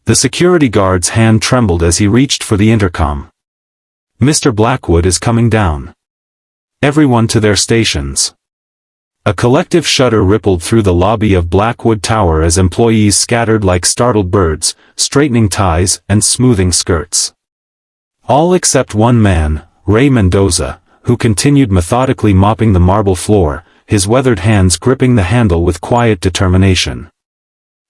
The security guard's hand trembled as he reached for the intercom. "Mr. Blackwood is coming down. Everyone to their stations." A collective shudder rippled through the lobby of Blackwood Tower as employees scattered like startled birds, straightening ties and smoothing skirts. All except one man, Ray Mendoza, who continued methodically mopping the marble floor, his weathered hands gripping the handle with quiet determination.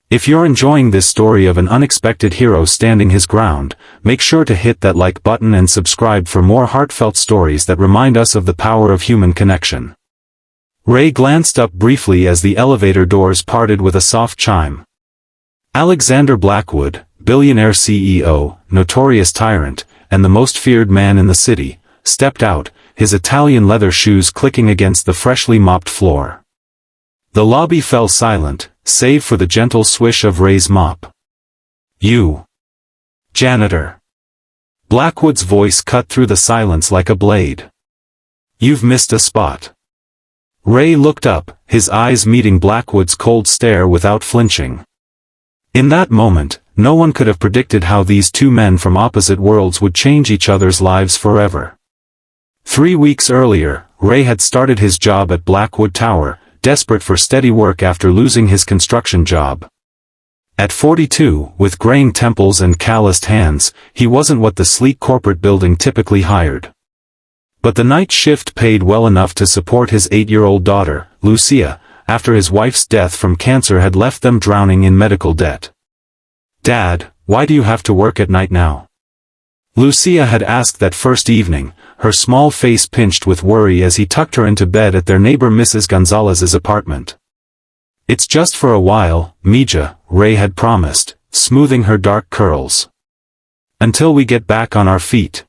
If you're enjoying this story of an unexpected hero standing his ground, make sure to hit that like button and subscribe for more heartfelt stories that remind us of the power of human connection. Ray glanced up briefly as the elevator doors parted with a soft chime. Alexander Blackwood, billionaire CEO, notorious tyrant, and the most feared man in the city, stepped out, his Italian leather shoes clicking against the freshly mopped floor. The lobby fell silent, save for the gentle swish of Ray's mop. "You. Janitor." Blackwood's voice cut through the silence like a blade. "You've missed a spot." Ray looked up, his eyes meeting Blackwood's cold stare without flinching. In that moment, no one could have predicted how these two men from opposite worlds would change each other's lives forever. 3 weeks earlier, Ray had started his job at Blackwood Tower, desperate for steady work after losing his construction job. At 42, with graying temples and calloused hands, he wasn't what the sleek corporate building typically hired. But the night shift paid well enough to support his 8-year-old daughter, Lucia, after his wife's death from cancer had left them drowning in medical debt. "Dad, why do you have to work at night now?" Lucia had asked that first evening, her small face pinched with worry as he tucked her into bed at their neighbor Mrs. Gonzalez's apartment. "It's just for a while, Mija," Ray had promised, smoothing her dark curls. "Until we get back on our feet.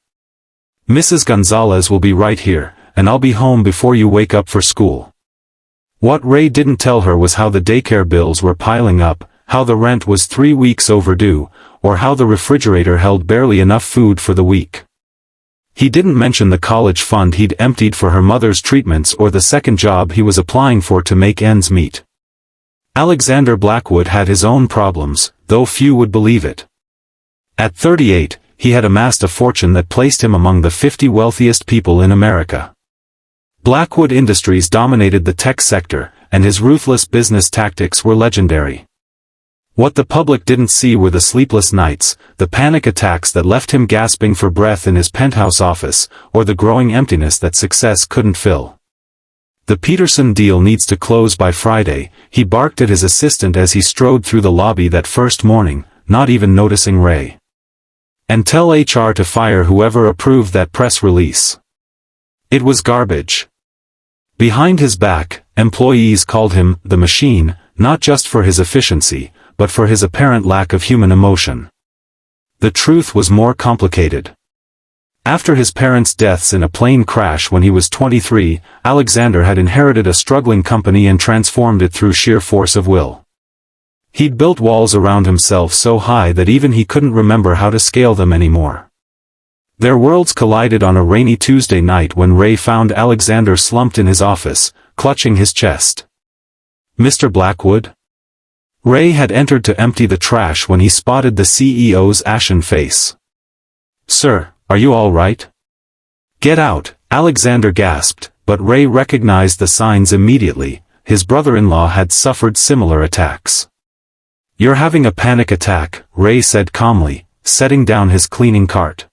Mrs. Gonzalez will be right here, and I'll be home before you wake up for school." What Ray didn't tell her was how the daycare bills were piling up, how the rent was 3 weeks overdue, or how the refrigerator held barely enough food for the week. He didn't mention the college fund he'd emptied for her mother's treatments or the second job he was applying for to make ends meet. Alexander Blackwood had his own problems, though few would believe it. At 38, he had amassed a fortune that placed him among the 50 wealthiest people in America. Blackwood Industries dominated the tech sector, and his ruthless business tactics were legendary. What the public didn't see were the sleepless nights, the panic attacks that left him gasping for breath in his penthouse office, or the growing emptiness that success couldn't fill. "The Peterson deal needs to close by Friday," he barked at his assistant as he strode through the lobby that first morning, not even noticing Ray. "And tell HR to fire whoever approved that press release. It was garbage." Behind his back, employees called him the machine, not just for his efficiency, but for his apparent lack of human emotion. The truth was more complicated. After his parents' deaths in a plane crash when he was 23, Alexander had inherited a struggling company and transformed it through sheer force of will. He'd built walls around himself so high that even he couldn't remember how to scale them anymore. Their worlds collided on a rainy Tuesday night when Ray found Alexander slumped in his office, clutching his chest. "Mr. Blackwood?" Ray had entered to empty the trash when he spotted the CEO's ashen face. "Sir, are you all right?" "Get out," Alexander gasped, but Ray recognized the signs immediately. His brother-in-law had suffered similar attacks. "You're having a panic attack," Ray said calmly, setting down his cleaning cart.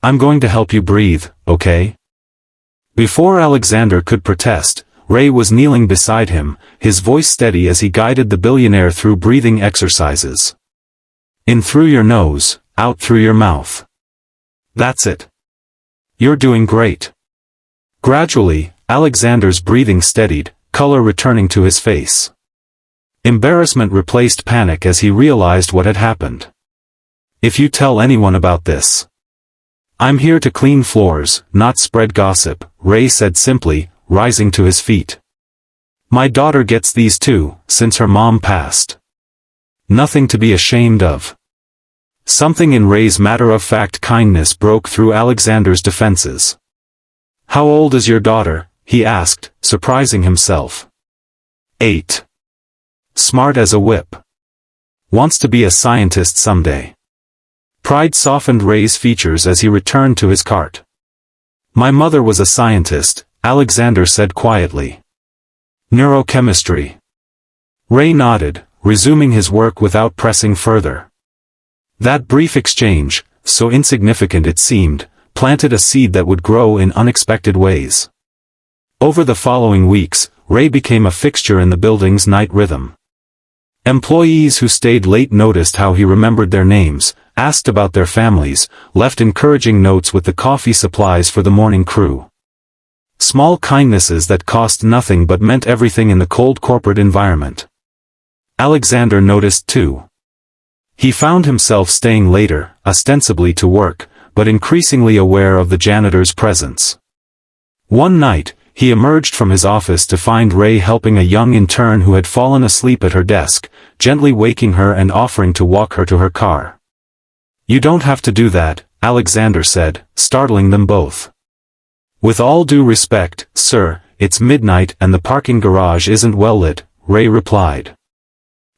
"I'm going to help you breathe, okay?" Before Alexander could protest, Ray was kneeling beside him, his voice steady as he guided the billionaire through breathing exercises. "In through your nose, out through your mouth. That's it. You're doing great." Gradually, Alexander's breathing steadied, color returning to his face. Embarrassment replaced panic as he realized what had happened. "If you tell anyone about this, I'm here to clean floors, not spread gossip," Ray said simply, rising to his feet. "My daughter gets these too, since her mom passed. Nothing to be ashamed of." Something in Ray's matter-of-fact kindness broke through Alexander's defenses. "How old is your daughter?" he asked, surprising himself. 8. Smart as a whip. Wants to be a scientist someday. Pride softened Ray's features as he returned to his cart. My mother was a scientist, Alexander said quietly. Neurochemistry. Ray nodded, resuming his work without pressing further. That brief exchange, so insignificant it seemed, planted a seed that would grow in unexpected ways. Over the following weeks, Ray became a fixture in the building's night rhythm. Employees who stayed late noticed how he remembered their names, asked about their families, left encouraging notes with the coffee supplies for the morning crew. Small kindnesses that cost nothing but meant everything in the cold corporate environment. Alexander noticed too. He found himself staying later, ostensibly to work, but increasingly aware of the janitor's presence. One night, he emerged from his office to find Ray helping a young intern who had fallen asleep at her desk, gently waking her and offering to walk her to her car. You don't have to do that, Alexander said, startling them both. With all due respect, sir, it's midnight and the parking garage isn't well lit, Ray replied.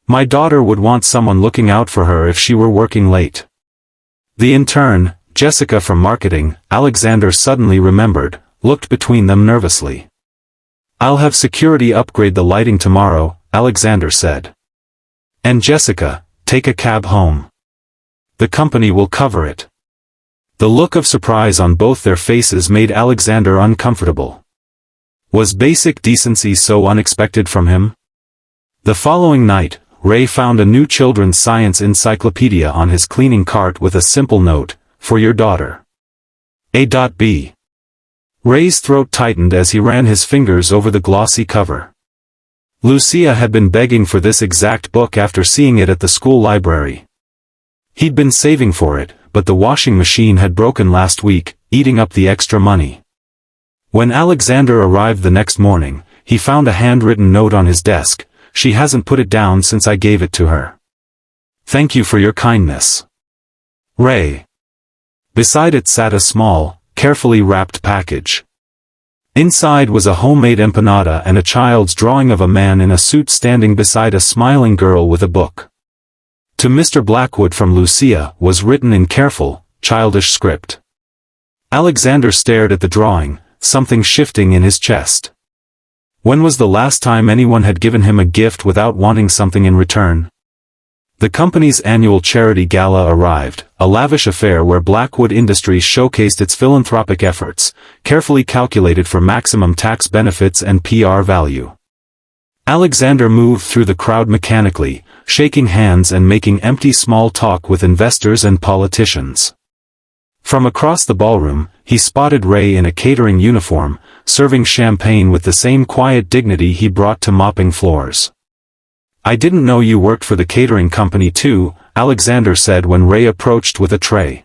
My daughter would want someone looking out for her if she were working late. The intern, Jessica from marketing, Alexander suddenly remembered, looked between them nervously. I'll have security upgrade the lighting tomorrow, Alexander said. And Jessica, take a cab home. The company will cover it. The look of surprise on both their faces made Alexander uncomfortable. Was basic decency so unexpected from him? The following night, Ray found a new children's science encyclopedia on his cleaning cart with a simple note, for your daughter. A.B. Ray's throat tightened as he ran his fingers over the glossy cover. Lucia had been begging for this exact book after seeing it at the school library. He'd been saving for it, but the washing machine had broken last week, eating up the extra money. When Alexander arrived the next morning, he found a handwritten note on his desk. She hasn't put it down since I gave it to her. Thank you for your kindness. Ray. Beside it sat a small, carefully wrapped package. Inside was a homemade empanada and a child's drawing of a man in a suit standing beside a smiling girl with a book. To Mr. Blackwood from Lucia was written in careful, childish script. Alexander stared at the drawing, something shifting in his chest. When was the last time anyone had given him a gift without wanting something in return? The company's annual charity gala arrived, a lavish affair where Blackwood Industries showcased its philanthropic efforts, carefully calculated for maximum tax benefits and PR value. Alexander moved through the crowd mechanically, shaking hands and making empty small talk with investors and politicians. From across the ballroom, he spotted Ray in a catering uniform, serving champagne with the same quiet dignity he brought to mopping floors. I didn't know you worked for the catering company too, Alexander said when Ray approached with a tray.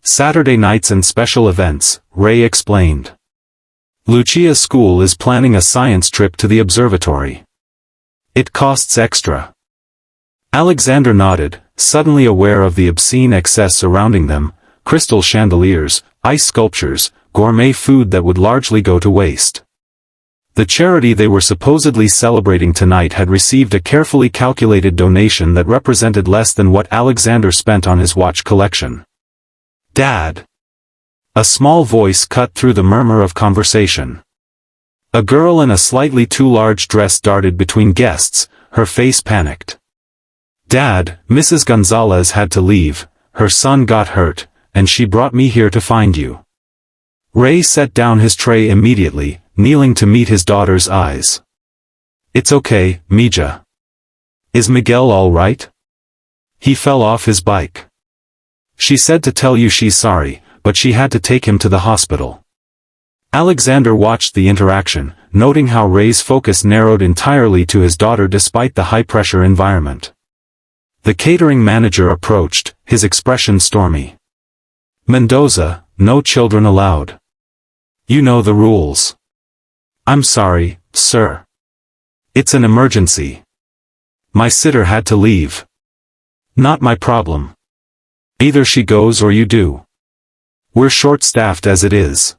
Saturday nights and special events, Ray explained. Lucia's school is planning a science trip to the observatory. It costs extra. Alexander nodded, suddenly aware of the obscene excess surrounding them, crystal chandeliers, ice sculptures, gourmet food that would largely go to waste. The charity they were supposedly celebrating tonight had received a carefully calculated donation that represented less than what Alexander spent on his watch collection. Dad. A small voice cut through the murmur of conversation. A girl in a slightly too large dress darted between guests, her face panicked. Dad, Mrs. Gonzalez had to leave, her son got hurt, and she brought me here to find you. Ray set down his tray immediately, kneeling to meet his daughter's eyes. It's okay, Mija. Is Miguel all right? He fell off his bike. She said to tell you she's sorry, but she had to take him to the hospital. Alexander watched the interaction, noting how Ray's focus narrowed entirely to his daughter despite the high-pressure environment. The catering manager approached, his expression stormy. Mendoza, no children allowed. You know the rules. I'm sorry, sir. It's an emergency. My sitter had to leave. Not my problem. Either she goes or you do. We're short-staffed as it is.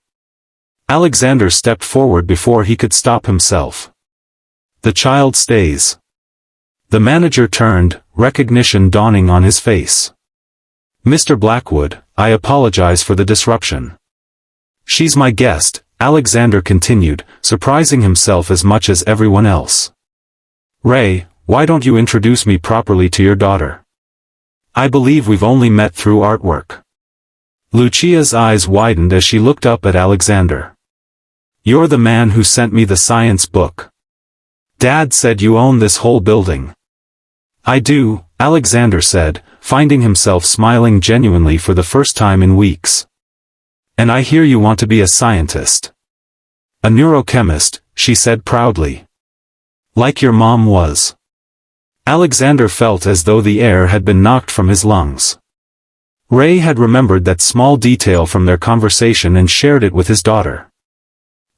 Alexander stepped forward before he could stop himself. The child stays. The manager turned, recognition dawning on his face. "Mr. Blackwood, I apologize for the disruption." "She's my guest," Alexander continued, surprising himself as much as everyone else. "Ray, why don't you introduce me properly to your daughter? I believe we've only met through artwork." Lucia's eyes widened as she looked up at Alexander. "You're the man who sent me the science book. Dad said you own this whole building." "I do," Alexander said, finding himself smiling genuinely for the first time in weeks. "And I hear you want to be a scientist." "A neurochemist," she said proudly. "Like your mom was." Alexander felt as though the air had been knocked from his lungs. Ray had remembered that small detail from their conversation and shared it with his daughter.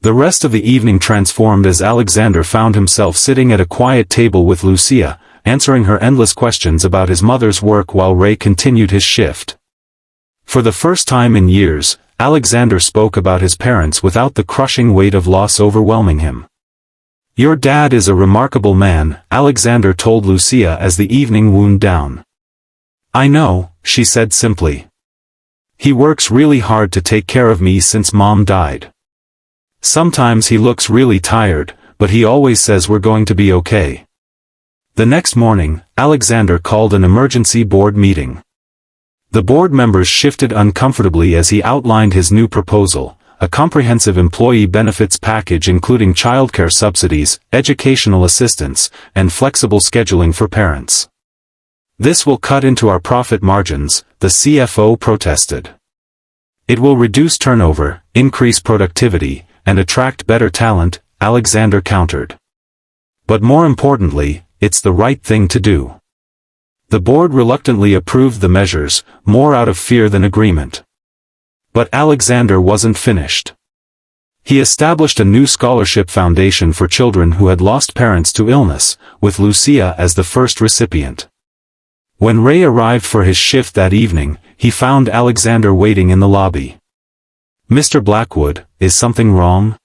The rest of the evening transformed as Alexander found himself sitting at a quiet table with Lucia, answering her endless questions about his mother's work while Ray continued his shift. For the first time in years, Alexander spoke about his parents without the crushing weight of loss overwhelming him. "Your dad is a remarkable man," Alexander told Lucia as the evening wound down. "I know," she said simply. "He works really hard to take care of me since Mom died. Sometimes he looks really tired, but he always says we're going to be okay." The next morning, Alexander called an emergency board meeting. The board members shifted uncomfortably as he outlined his new proposal, a comprehensive employee benefits package including childcare subsidies, educational assistance, and flexible scheduling for parents. "This will cut into our profit margins," the CFO protested. "It will reduce turnover, increase productivity, and attract better talent," Alexander countered. "But more importantly, it's the right thing to do." The board reluctantly approved the measures, more out of fear than agreement. But Alexander wasn't finished. He established a new scholarship foundation for children who had lost parents to illness, with Lucia as the first recipient. When Ray arrived for his shift that evening, he found Alexander waiting in the lobby. "Mr. Blackwood, is something wrong?"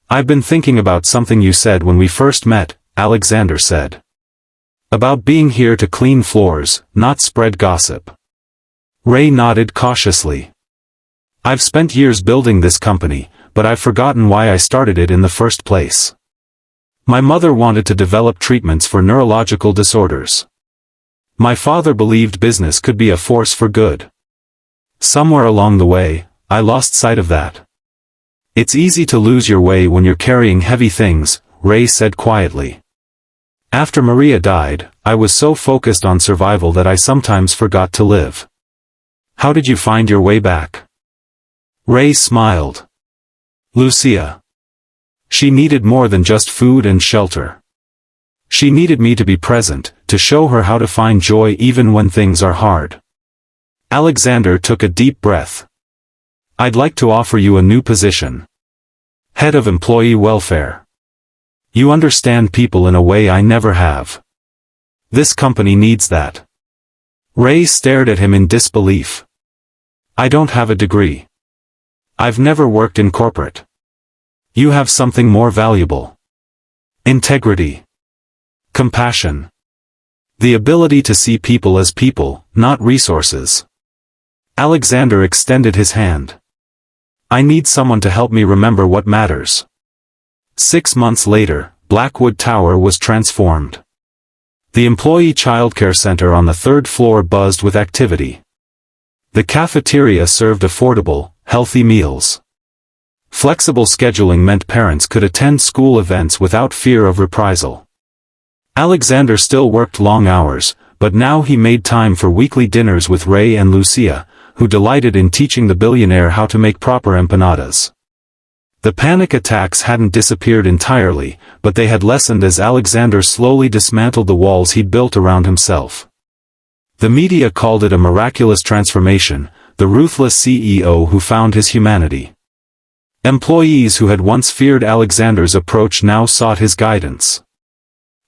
"I've been thinking about something you said when we first met," Alexander said. "About being here to clean floors, not spread gossip." Ray nodded cautiously. "I've spent years building this company, but I've forgotten why I started it in the first place. My mother wanted to develop treatments for neurological disorders. My father believed business could be a force for good. Somewhere along the way, I lost sight of that." "It's easy to lose your way when you're carrying heavy things," Ray said quietly. "After Maria died, I was so focused on survival that I sometimes forgot to live." "How did you find your way back?" Ray smiled. "Lucia. She needed more than just food and shelter. She needed me to be present, to show her how to find joy even when things are hard." Alexander took a deep breath. "I'd like to offer you a new position. Head of Employee Welfare. You understand people in a way I never have. This company needs that." Ray stared at him in disbelief. "I don't have a degree. I've never worked in corporate. You have something more valuable. Integrity. Compassion. The ability to see people as people, not resources." Alexander extended his hand. "I need someone to help me remember what matters." 6 months later, Blackwood Tower was transformed. The employee childcare center on the 3rd floor buzzed with activity. The cafeteria served affordable, healthy meals. Flexible scheduling meant parents could attend school events without fear of reprisal. Alexander still worked long hours, but now he made time for weekly dinners with Ray and Lucia, who delighted in teaching the billionaire how to make proper empanadas. The panic attacks hadn't disappeared entirely, but they had lessened as Alexander slowly dismantled the walls he'd built around himself. The media called it a miraculous transformation, the ruthless CEO who found his humanity. Employees who had once feared Alexander's approach now sought his guidance.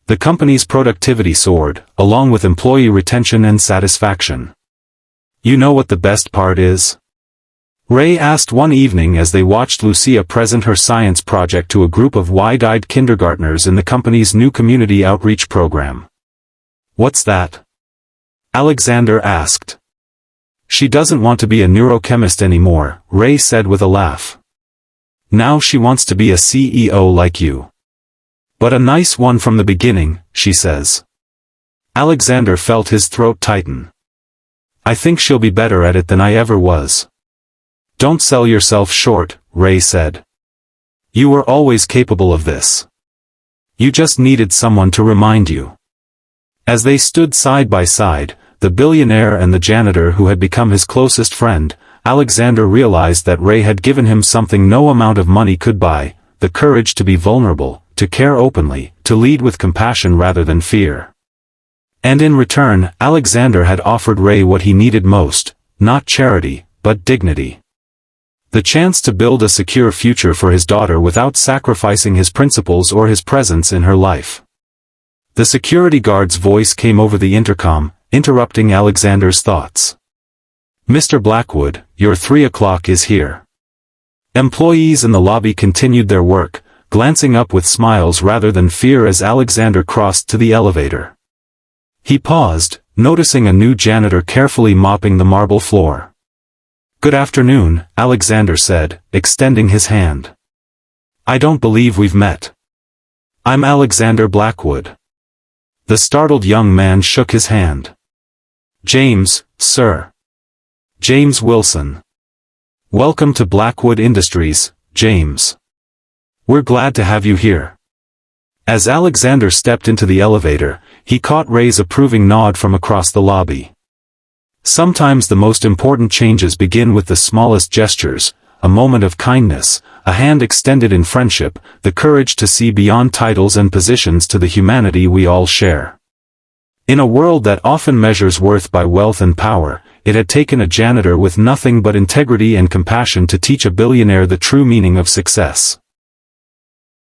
The company's productivity soared, along with employee retention and satisfaction. "You know what the best part is?" Ray asked one evening as they watched Lucia present her science project to a group of wide-eyed kindergartners in the company's new community outreach program. What's that? Alexander asked. She doesn't want to be a neurochemist anymore, Ray said with a laugh. Now she wants to be a CEO like you. But a nice one from the beginning, she says. Alexander felt his throat tighten. I think she'll be better at it than I ever was. Don't sell yourself short, Ray said. You were always capable of this. You just needed someone to remind you. As they stood side by side, the billionaire and the janitor who had become his closest friend, Alexander realized that Ray had given him something no amount of money could buy, the courage to be vulnerable, to care openly, to lead with compassion rather than fear. And in return, Alexander had offered Ray what he needed most, not charity, but dignity. The chance to build a secure future for his daughter without sacrificing his principles or his presence in her life. The security guard's voice came over the intercom, interrupting Alexander's thoughts. Mr. Blackwood, your 3 o'clock is here. Employees in the lobby continued their work, glancing up with smiles rather than fear as Alexander crossed to the elevator. He paused, noticing a new janitor carefully mopping the marble floor. Good afternoon, Alexander said, extending his hand. I don't believe we've met. I'm Alexander Blackwood. The startled young man shook his hand. James, sir. James Wilson. Welcome to Blackwood Industries, James. We're glad to have you here. As Alexander stepped into the elevator, he caught Ray's approving nod from across the lobby. Sometimes the most important changes begin with the smallest gestures, a moment of kindness, a hand extended in friendship, the courage to see beyond titles and positions to the humanity we all share. In a world that often measures worth by wealth and power, it had taken a janitor with nothing but integrity and compassion to teach a billionaire the true meaning of success.